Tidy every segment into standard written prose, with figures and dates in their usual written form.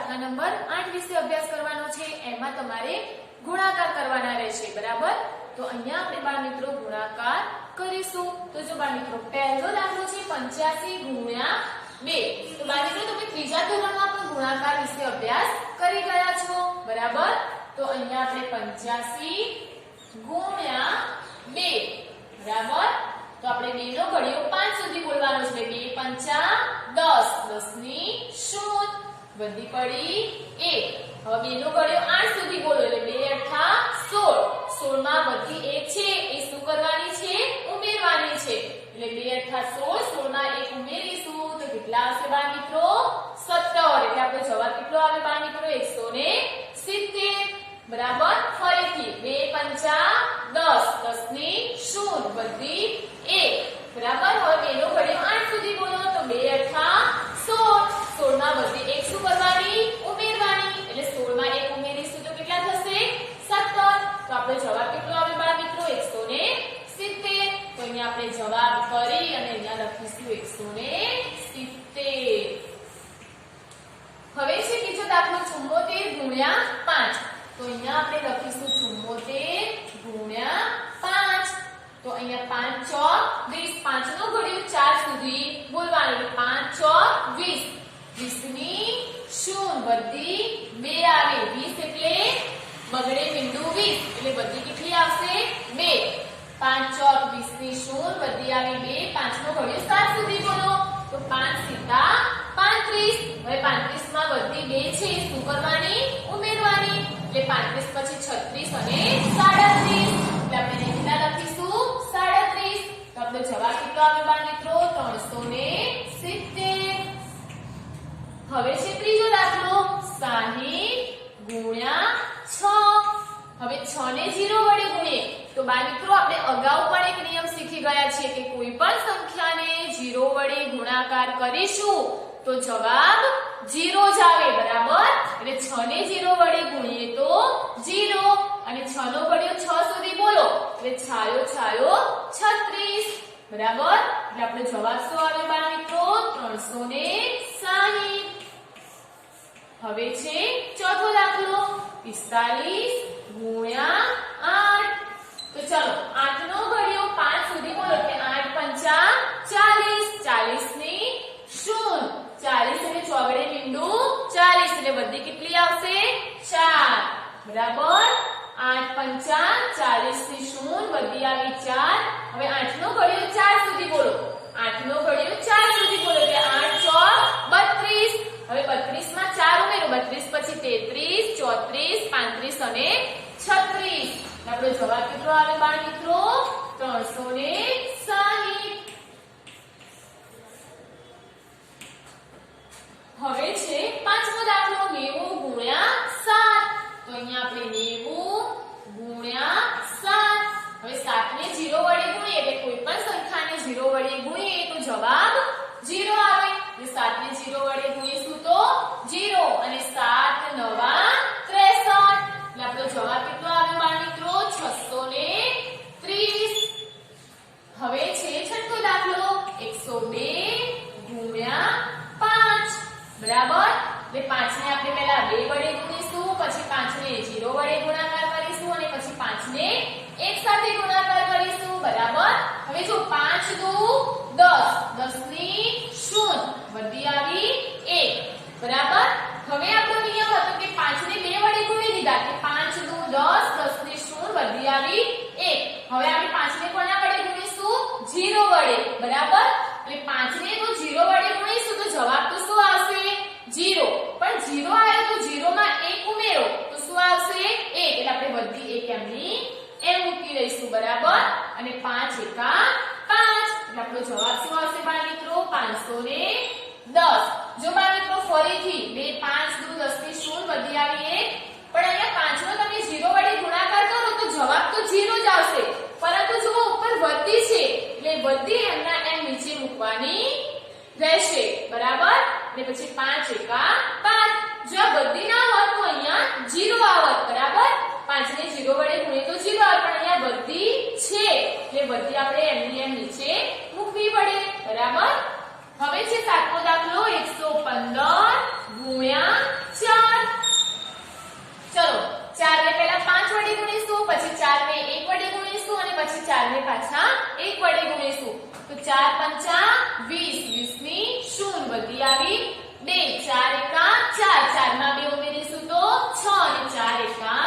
દાખલા નંબર 8 વિશે અભ્યાસ કરવાનો છે। એમાં તમારે ગુણાકાર કરવાના રહેશે, બરાબર। તો અહીંયા આપણે બાળ મિત્રો ગુણાકાર કરીશું। તો જો બાળ મિત્રો પહેલો દાખલો છે 85 ગુણ્યા 2। તો બાળ મિત્રો તમે ત્રીજા ધોરણમાં પણ ગુણાકાર વિશે અભ્યાસ કરી ગયા છો, બરાબર। તો અહીંયા આપણે 85 ગુણ્યા 2, બરાબર। તો આપણે 2 નો ઘડિયો 5 સુધી બોલવાનો છે। 2 પંચા 10, 10 ની 0 વધી પડી 1। હવે 2 નો ઘડિયો 8 સુધી બોલો એટલે 2 અઠા 16, 16 માં વધી 1 છે એ શું કરવાની છે? ઉમેરવાની છે। એટલે 2 અઠા 16, 16 માં 1 ઉમેરીશું તો કેટલા આવશે બાળ મિત્રો? 17। એટલે આપણો જવાબ કેટલો આવે બાળ મિત્રો? 170, બરાબર। ફરીથી 2 પંચા 10, 10 ની 0 વધી 1, બરાબર। હવે 2 નો ઘડિયો 8 સુધી બોલો તો 2 અઠા 16, 16 માં વધી 1 શું કરવાની? ઉમેરવાની। એટલે 16 માં 1 ઉમેરીશું તો કેટલા થશે? 17। તો આપણો જવાબ કેટલો આવે બાળ મિત્રો? 170। તો અહીંયા આપણે જવાબ કરી અને અહીંયા લખીશું 170। હવે છે બીજો દાખલો 74 ગુણ્યા 5। તો અહીંયા આપણે લખીશું 74 ગુણ્યા 5। તો અહીંયા 5 ચોક 20, 5 નો ઘડિયો 4 સુધી બોલવાનું। 5 ચોક 20, 20 ની 0 વધી 2 આવે। 20 એટલે બગડે મીંડું 20 એટલે વધી કેટલી આવશે? 2। 5 ચોક 20 ની 0 વધી આવી 2, 5 નો ઘડિયો 7 સુધી બોલો તો 5 સીધા 35। હવે 35 માં વધી 2 છે શું કરવાની? ઉમેરવાની। એટલે 35 પછી 36 અને 37, એટલે આપણે કેટલા લખીશું? 37। તો આપણો જવાબ કેટલો આવે બાળ મિત્રો? 370। હવે છે ત્રીજો દાખલો 60 ગુણ્યા 6। હવે 6 ને 0 વડે ગુણીએ તો બાળ મિત્રો આપણે અગાઉ પણ એક નિયમ શીખી ગયા છીએ કે કોઈ પણ સંખ્યાને 0 વડે ગુણાકાર કરીશું તો જવાબ 0 જ આવે, બરાબર। એટલે 6 ને 0 વડે ગુણીએ તો 0 અને 6 નો ઘડિયો 6 સુધી બોલો એટલે છાયો છાયો 36, બરાબર। એટલે આપણો જવાબ શું આવે બાળ મિત્રો? 360। હવે છે ચોથો દાખલો 45 ગુણ્યા 8। તો ચલો 8 નો ઘડિયો 5 સુધી બોલો એટલે 8 પંચા 40, 40 ની 0, 40 એટલે ચોગડે મીંડું 40 એટલે બધી કેટલી આવશે? 4, બરાબર। 8 પંચા 40 ની 0 બધી આવી 4। હવે 8 નો ઘડિયો 4 સુધી બોલો, 8 નો ઘડિયો 4 સુધી બોલો એટલે 8 ચોક 32। હવે 32 માં 4 ઉમેરો, 32 પછી 33, 34, 35 અને 36। આપણો જવાબ કેટલો આવે બાળ મિત્રો? 360। હવે છે પાંચમો દાખલો 90 ગુણ્યા 7। તો અહીંયા આપણે 90 ગુણ્યા 7। હવે 7 ને 0 વડે ગુણીએ એટલે કોઈ પણ સંખ્યાને 0 વડે ગુણીએ તો જવાબ 0 આવે। એટલે 7 ને 0 વડે ગુણીશું તો 0 અને 7 નવા 63। એટલે આપણો જવાબ કેટલો આવે બાળ મિત્રો? 630। હવે છે છઠ્ઠો દાખલો 102 ગુણ્યા 5, બરાબર। એટલે 5 ને આપણે પહેલા 2 વડે ગુણીશું, પછી 5 ને 0 વડે ગુણાકાર કરીશું અને પછી 5 ને એક સાથે ગુણાકાર કરીશું, બરાબર। હવે જો 5 દુ 10, 10 ની 0 વધી આવી 1, બરાબર। હવે આપણો નિયમ હતો કે 5 ને 2 વડે ગુણી દીધા કે 5 દુ 10, 10 ની 0 વધી આવી 1। હવે આપણે 5 ને કોના વડે ગુણીશું? 0 વડે, બરાબર। એટલે 5 ને તો 0 વડે ગુણીશું તો જવાબ તો શું આવશે? 0। પણ 0 આવ્યો તો 0 માં 1 ઉમેરો તો શું આવશે? 1। એટલે આપણે બધી 1 એમની એમ મૂકી દઈશું, બરાબર। અને 5 એકા 5 એટલે આપણો જવાબ શું આવશે બાળ મિત્રો? 510। જો બાળ મિત્રો ફરીથી 2 5 દુ 10 ની 0 વધી આવી 1, પણ અહીંયા 5 નો તમે 0 વડે ગુણાકાર કરો તો જવાબ તો 0 જ આવશે, પરંતુ જો ઉપર વધી છે એટલે બધી એમના એમ નીચે મૂકવાની રહેશે, બરાબર। અને પછી 5 એકા 5, જો આ બધી ના હોત તો અહીંયા 0 આવત, બરાબર। 5 ને 0 વડે ગુણીએ તો 0 આવે, પણ અહીંયા બધી છે એટલે બધી આપણે એમની એમ નીચે મૂકવી પડે, બરાબર। હવે છે સાતમો દાખલો 115 ગુણ્યા 4। ને પાછા 1 વડે ગુણીશું તો 4 પંચા 20 20 ની શૂન્ય વધી આવી 2 4 એકા 4 4 માં 2 ઉમેરીશું તો 6 અને 4 એકા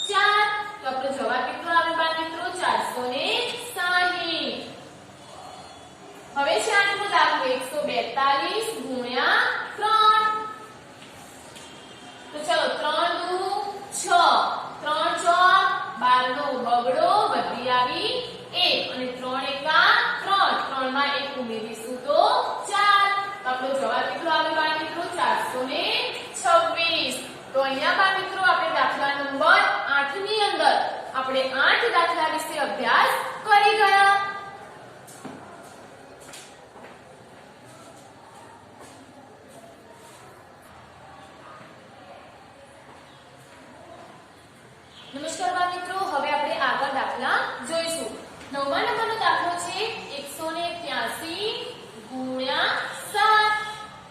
4 તો આપણો જવાબ કેટલો આવે બાળ મિત્રો 460 હવે છે આઠમો દાખલો 142 ગુણ્યા 3 તો ચલો 3 દુ 6 3 ચોક 12 નો બગડો વધી આવી 1 અને 3 એકા 3 3 માં 1 ઉમેરીશું તો 4 તો આપણો જવાબ કેટલો આવે બાળ મિત્રો 426 તો અહીંયા બાળ મિત્રો આપણે દાખલા નંબર 8 ની અંદર આપણે 8 દાખલા વિશે અભ્યાસ કરી ગયા નમસ્કાર બાળ મિત્રો હવે આપણે આગળ દાખલા જોઈશું નવમા નંબરનો દાખલો છે 181 ગુણ્યા 7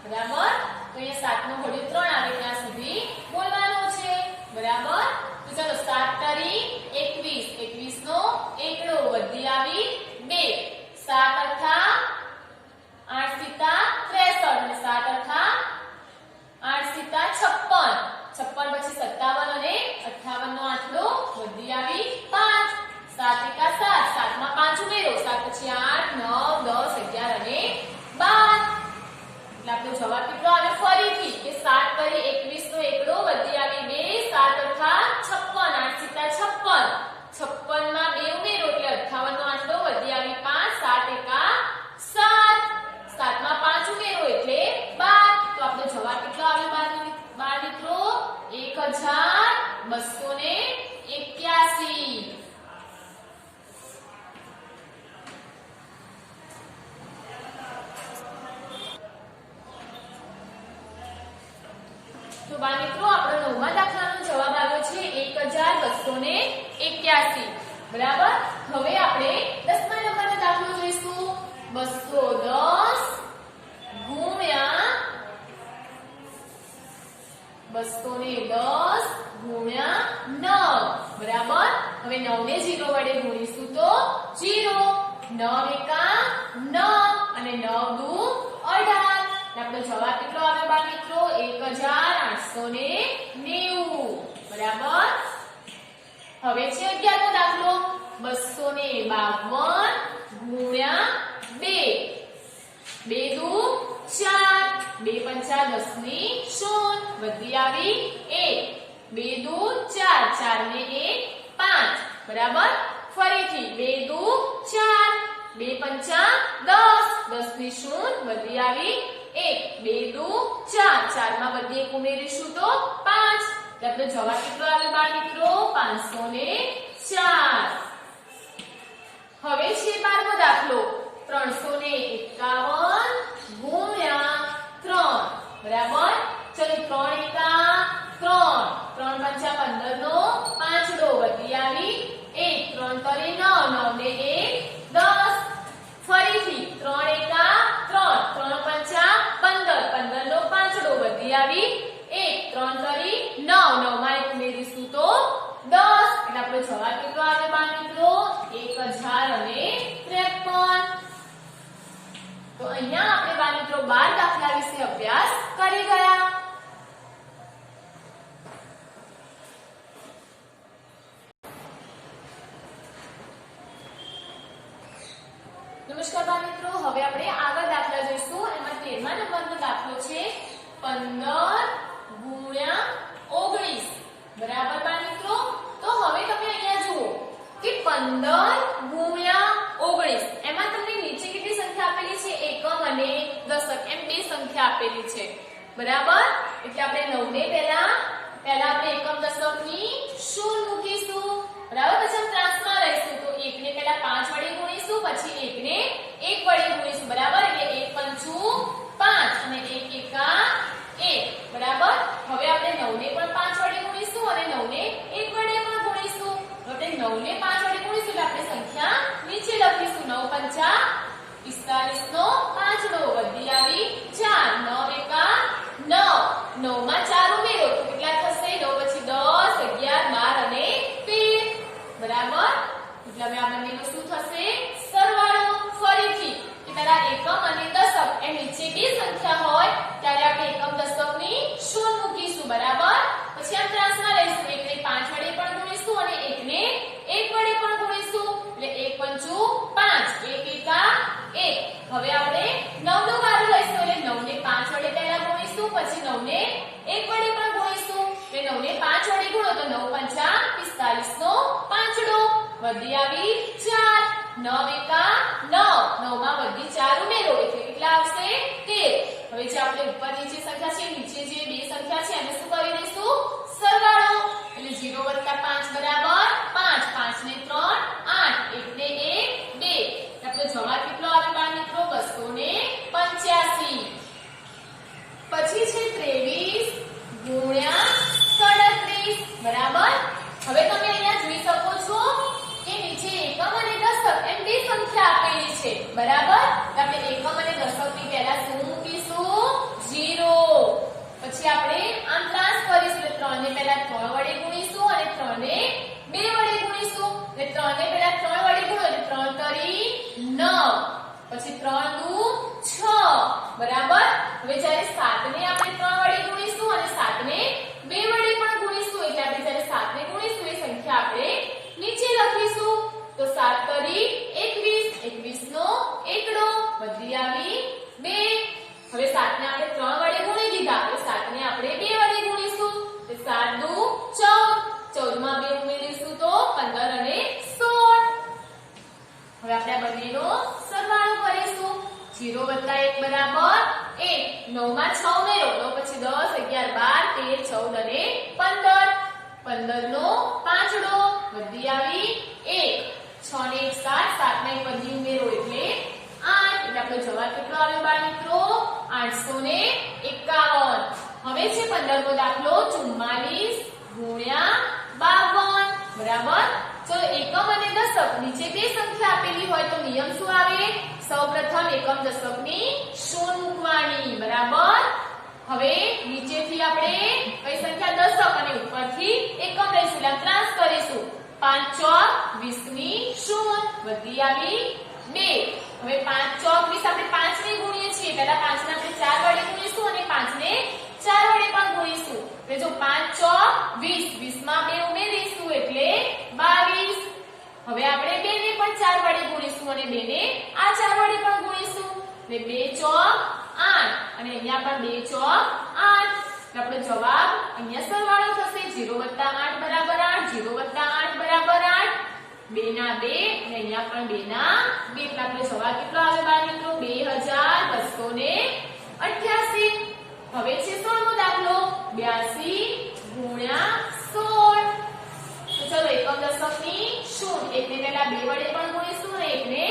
બરાબર તો અહીંયા 7 નો ઘડિયો 3 આવે ત્યાં સુધી બોલવાનો છે બરાબર તો ચલો 7 તારી 21 21 નો એકડો વધી આવી 2 7 અઠા 8 સીતા 63 અને 7 અઠા 8 સીતા 56 56 પછી 57 અને 58 નો આટલો વધી આવી 5 7 એકા 7 7 માં 5 ઉમેરો 7 પછી 8 9 10 11 અને 12 એટલે આપણો જવાબ કેટલો આવે ફરીથી કે 7 કરી 21 નો એકડો વધી આવી 2 7 અઠા 56 8 સીતા 56 56 માં 2 ઉમેરો એટલે 58 નો આટલો વધી આવી 5 7 એકા 7 7 માં 5 ઉમેરો એટલે 12 તો આપણો જવાબ કેટલો આવે બાળ મિત્રો 1281 તો બાળ મિત્રો આપણો નવમા દાખલાનો જવાબ આવ્યો છે 1281 બરાબર હવે આપણે 10મા નંબરનો દાખલો જોઈશું 210 ગુણ્યા 9 બરાબર હવે 9 ને 0 વડે ગુણીશું તો 0 9 એકા 9 અને 9 દુ 18 આપણો જવાબ કેટલો આવે બાળ મિત્રો 1890 બરાબર હવે છે 11મો દાખલો 252 ગુણ્યા 2 2 દુ 4 2 પંચા 10 ની શૂન્ય વધી આવી 1 2 દુ 4 4 ને 1 5 બરાબર ફરીથી 2 દુ 4 2 પંચા 10 10 ની શૂન્ય વધી આવી 1 2 દુ 4 4 માં બધી એક ઉમેરીશું તો 5 એટલે જવાબ કેટલો આવે બાળ મિત્રો 504 હવે છે 12મો દાખલો 351 ગુણ્યા 3 બરાબર ચલો 3 એકા 3 3 પંચા 15 નો પાંચડો વધી આવી 1 3 તરી 9 9 ને 1 10 ફરીથી 3 એકા 3 3 પંચા 15 15 નો પાંચડો વધી આવી 1 3 તરી 9 9 માં એક ઉમેરીશું તો 10 એટલે આપણો જવાબ કેટલો આવે બાળ મિત્રો 1053 તો અહીંયા આપણે બાળ મિત્રો 12 દાખલા વિશે અભ્યાસ કરી ગયા નમસ્કાર બાળ મિત્રો હવે આપણે આગળ દાખલા જોઈશું એમાં 13મા નંબરનો દાખલો છે 15 ગુણ્યા 19 બરાબર બાળ મિત્રો તો હવે તમે અહીંયા જુઓ કે 15 ગુણ્યા 19 એમાં તમને નીચે કેટલી સંખ્યા આપેલી છે એકમ અને દશક એમ બે સંખ્યા આપેલી છે બરાબર એટલે આપણે 9 ને પહેલા આપણે એકમ દશકની શૂન્ય મૂકીશું બરાબર પછી ત્રાસમાં રહીશું તો 1 ને પહેલા 5 વડે ગુણીશું પછી 1 ને 1 વડે ગુણીશું બરાબર એટલે 1 પંચું 5 અને 1 એકા 1 બરાબર હવે આપણે 9 ને પણ 5 વડે ગુણીશું અને 9 ને 1 વડે પણ ગુણીશું આપણે 9 ને 5 વડે ગુણીશું એટલે આપણે સંખ્યા નીચે લખીશું 9 પંચા 45 નો પાંચડો વધી આવી 4 9 એકા 9 9 માં 4 ઉમેરો તો કેટલા થશે 9 પછી 10 11 12 અને 13 બરાબર એટલે હવે આ બંનેનો શું થશે હવે આપણે 9 નો વારો લઈશું એટલે 9 ને 5 વડે પહેલા ગુણીશું પછી 9 ને 1 વડે પણ ગુણીશું એટલે 9 ને 5 વડે ગુણો તો 9 પંચા 45 નો પાંચડો વધી આવી 4 9 એકા 9 9 માં વધી 4 ઉમેરો એટલે કેટલા આવશે 13 હવે જે આપણે ઉપરની જે સંખ્યા છે નીચે જે બે સંખ્યા છે એને શું કરી દઈશું સરવાળો એટલે 0 + 5 બરાબર 5 5 ને 3 8 1 ને 1 2 આપણો જવાબ કેટલો આવે બાળ મિત્રો 285 પછી છે 23 ગુણ્યા 37 બરાબર હવે તમે અહીંયા જોઈ શકો છો કે નીચે એકમ અને દશક એમ બે સંખ્યા આપેલી છે બરાબર આપણે એકમ અને દશક ની પહેલા શું મૂકીશું 0 પછી આપણે આમ ટ્રાન્સ કરીશું એટલે 3 ને પહેલા 3 વડે ગુણીશું અને 3 ને 2 વડે ગુણીશું એટલે 3 ને પહેલા 3 વડે ગુણો એટલે 3 તરી 9 પછી 3 દુ 6 બરાબર હવે જ્યારે 7 ને આપણે 3 વડે ગુણીશું અને 7 ને 2 વડે પણ ગુણીશું એટલે આપણે જ્યારે 7 ને ગુણીશું એ સંખ્યા આપણે નીચે લખીશું તો 7 તરી 21 21 નો એકડો વધી આવી 2 હવે 7 ને આપણે 3 વડે ગુણી દીધા તો 7 ને આપણે 2 વડે ગુણીશું તો 7 દુ 14 14 માં 2 ઉમેરીશું તો 15 અને 16 હવે આપણે આ બંનેનો સરવાળો કરીશું 0 + 1 બરાબર 1 9 માં 6 ઉમેરો 9 પછી 10 11 12 13 14 અને 15 15 નો પાંચડો વધી આવી 1 6 ને 1 7 7 ને 1 વધી ઉમેરો એટલે 8 એટલે આપણો જવાબ કેટલો આવ્યો બાળ મિત્રો 851 હવે છે 15મો દાખલો 44 ગુણ્યા 52 બરાબર ચલો એકમ અને દશક નીચે બે સંખ્યા આપેલી હોય તો નિયમ શું આવે સૌપ્રથમ એકમ દશકની શૂન્ય મૂકવાની બરાબર હવે નીચેથી આપણે કઈ સંખ્યા દશક અને ઉપરથી એકમ લઈશું એટલે ટ્રાન્સ કરીશું 5 ચોક 20 ની શૂન્ય વધી આવી 2 હવે 5 ચોક 20 આપણે 5 ને ગુણીએ છીએ પહેલા 5 ને આપણે 4 વડે ગુણીશું અને 5 ને 4 વડે પણ ગુણીશું એટલે જો 5 ચોક 20 20 માં 2 ઉમેરીશું એટલે 22 હવે આપણે 2 ને પણ 4 વડે ગુણીશું અને 2 ને આ 4 વડે પણ ગુણીશું એટલે 2 ચોક 8 અને અહીંયા પણ 2 ચોક 8 આપણો જવાબ અહીંયા સરવાળો થશે 0 + 8 બરાબર 8 0 + 8 બરાબર 8 2 ના 2 અને અહીંયા પણ 2 ના 2 એટલે આપણો જવાબ કેટલો આવે બાળ મિત્રો 2288 હવે છે 16મો દાખલો 82 ગુણ્યા 16 તો ચલો એકમ દશકની શૂન્ય એકને પહેલા 2 વડે પણ ગુણીશું અને એકને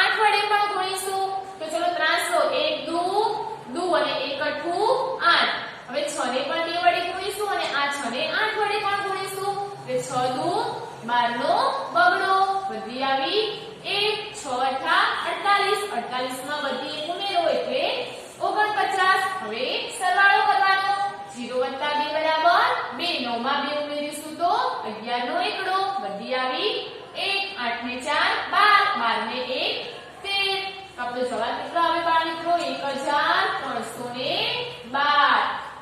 8 વડે પણ ગુણીશું તો ચલો ત્રાંસો 1 દુ દુ અને 1 અઠ્ઠું 8 હવે 6 ને પણ 2 વડે ગુણીશું અને આ 6 ને 8 વડે પણ ગુણીશું એટલે 6 દુ 12 નો બગડો વધી આવી 1 6 48 48 માં વધી 1 ઉમેરો એટલે 49 હવે સરવાળો કરવાનો 0 + 2 બરાબર 2 9 માં 2 ઉમેરીશું તો 11 નો એકડો વધી આવી 1 8 ને 4 12 12 ને 1 13 આપણો જવાબ કેટલો આવે બાળ મિત્રો 1312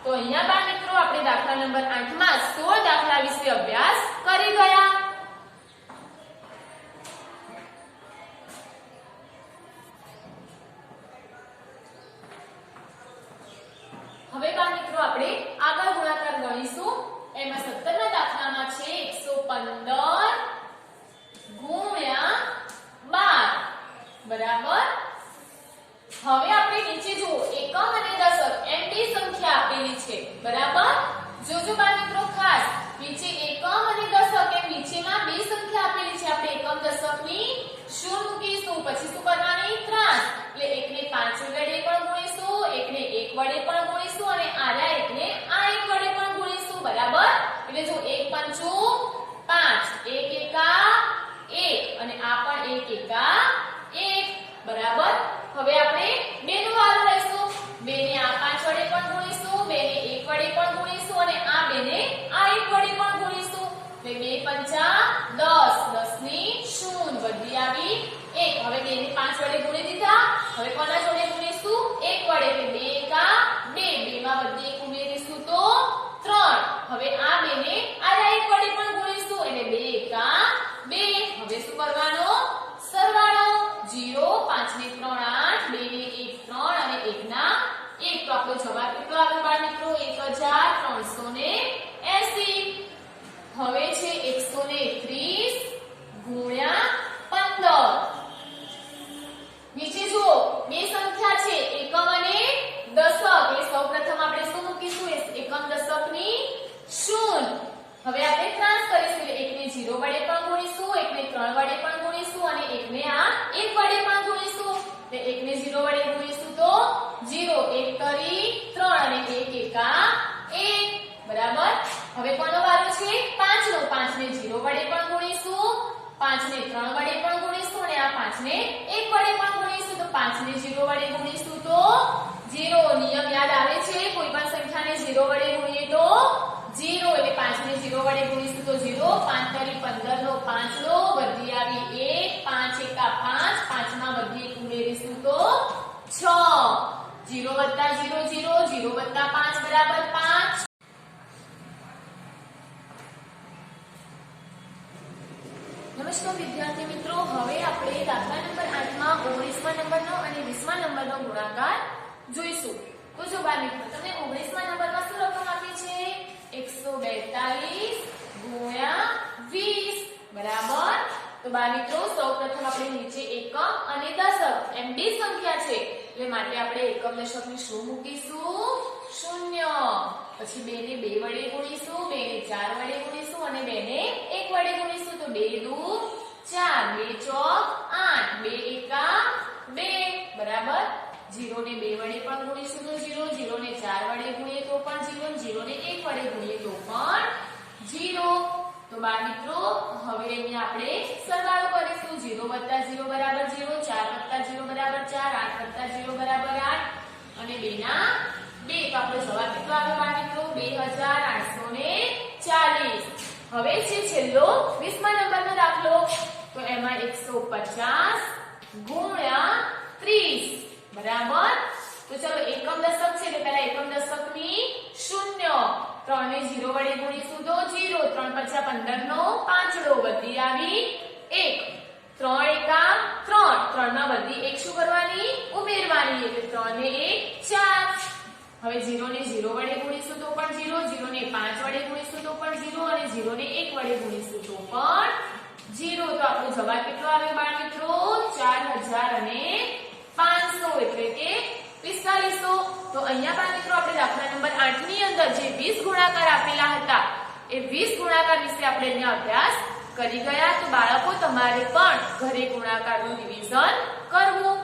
તો અહીંયા બાળ મિત્રો આપણે દાખલા નંબર 8 માં 16 દાખલા વિશે અભ્યાસ કરી ગયા હવે બાળ મિત્રો આપણે આગળ ગુણાકાર ગણીશું એમાં 17ના દાખલામાં છે 115 ગુણ્યા 12 બરાબર હવે આપણે નીચે જુઓ એકમ અને દશક એમ બે સંખ્યા આપેલી છે બરાબર જોજો બાળ મિત્રો ખાસ નીચે એકમ અને દશક એમ નીચેમાં બે સંખ્યા આપેલી છે આપણે એકમ દશકની શૂન્ય મૂકીશું પછી શું કરવાની ત્રાંસ એટલે એકને 5 વડે પણ ગુણીશું એકને 1 વડે પણ ગુણીશું અને આના એકને આ 1 વડે પણ ગુણીશું બરાબર એટલે જો 1 પંચું 5 1 એકા 1 અને આ પણ 1 એકા 1 બરાબર હવે આપણે 2 નો વારો લઈશું 2 ને આ 5 વડે પણ ગુણીશું 2 ને 1 વડે પણ ગુણીશું અને આ 2 ને આ 1 વડે પણ ગુણીશું એટલે 2 પંચા 10 10 ની શૂન્ય વધી આવી 1 હવે 2 ને 5 વડે ગુણી દીધા હવે કોના જોડે ગુણીશું 1 વડે એટલે 2 એકા 2 2 માં વધી 1 ઉમેરીશું તો 3 હવે આ 2 ને આ 1 વડે પણ ગુણીશું એટલે 2 એકા 2 હવે શું કરવાનો સરવાળો 0 5 ને 3 8 2 જવાબ કેટલો આવ્યો બાળ મિત્રો? 1380. હવે છે 130 ગુણ્યા 15. નીચે જુઓ બે સંખ્યા છે એકમ અને દશક. એટલે સૌપ્રથમ આપણે શું મૂકીશું? એકમ દશકની શૂન્ય. હવે આપણે ત્રાંસ કરીશું એટલે એકને 0 વડે પણ ગુણીશું, એકને 3 વડે પણ ગુણીશું અને એકને આ 1 વડે પણ ગુણીશું. એટલે એકને 0 વડે ગુણીશું તો 0, 1 તરી 3 અને 1 એકા 1. બરાબર. હવે કોનો વારો છે? 5 નો. 5 ને 0 વડે પણ ગુણીશું, 5 ને 3 વડે પણ ગુણીશું અને આ 5 ને 1 વડે પણ ગુણીશું. તો 5 ને 0 વડે ગુણીશું તો 0. નિયમ યાદ આવે છે? કોઈ પણ સંખ્યાને 0 વડે ગુણીએ તો 0. એટલે 5 ને 0 વડે ગુણીશું તો 0. 5 તરી 15 નો 5 નો વધી આવી 1, 5 એકા 5, 5 માં વધી 1 ઉમેરીશું તો 6. 0 વત્તા 0 0, 0 વત્તા 5 બરાબર 5. નમસ્કાર વિદ્યાર્થી મિત્રો, હવે આપણે દાખલા નંબર 8 માં 19મા નંબરનો અને 20મા નંબરનો ગુણાકાર જોઈશું. તો જો બાળ મિત્રો તમને 19મા નંબરમાં શું રકમ આપી છે? 142 ગુણ્યા 20 બરાબર. તો બાળ મિત્રો સૌપ્રથમ આપણે નીચે એકમ અને દશક એમ બે સંખ્યા છે એટલે માટે આપણે એકમ દશકની શું મૂકીશું? 0. પછી 2 ને 2 વડે ગુણીશું, 2 ને 4 વડે ગુણીશું અને 2 ને 1 વડે ગુણીશું. તો 2 દુ 4, 2 ચોક 8, 2 એકા 2 બરાબર. 0 ને 2 વડે પણ ગુણીશું તો 0, 0 ને 4 વડે ગુણીએ તો પણ 0, 0 ને 1 વડે ગુણીએ તો પણ 0. તો બાળ મિત્રો હવે અહીંયા આપણે સરવાળો કરીશું. 0 વત્તા 0 બરાબર 0, 4 વત્તા 0 બરાબર 4, 8 વત્તા 0 બરાબર 8 અને 2 ના 2. તો આપણો જવાબ કેટલો આવ્યો બાળ મિત્રો? 2840. હવે છે છેલ્લો 20મા નંબરનો દાખલો. તો એમાં 150 ગુણ્યા 30 બરાબર. તો ચલો એકમ દશક છે એટલે પહેલા એકમ દશકની 0. 3 ને 0 વડે ગુણીશું તો 0, 3 પચા 15 નો 5 વધી આવી 1, 3 એકા 3, 3 માં વધી 1 શું કરવાની? ઉમેરવાની. એટલે 3 ને 1 4. હવે 0 ને 0 વડે ગુણીશું તો પણ 0, 0 ને 5 વડે ગુણીશું તો પણ 0 અને 0 ને 1 વડે ગુણીશું તો પણ 0. તો આપણો જવાબ કેટલો આવે બાળ મિત્રો? 4500 એટલે કે 4500. તો અહીંયા બાળ મિત્રો આપણે દાખલા નંબર 8 ની અંદર જે 20 ગુણાકાર આપેલા હતા એ 20 ગુણાકાર વિશે આપણે અહીંયા અભ્યાસ કરી ગયા. તો બાળકો તમારે પણ ઘરે ગુણાકારનું રિવિઝન કરવું.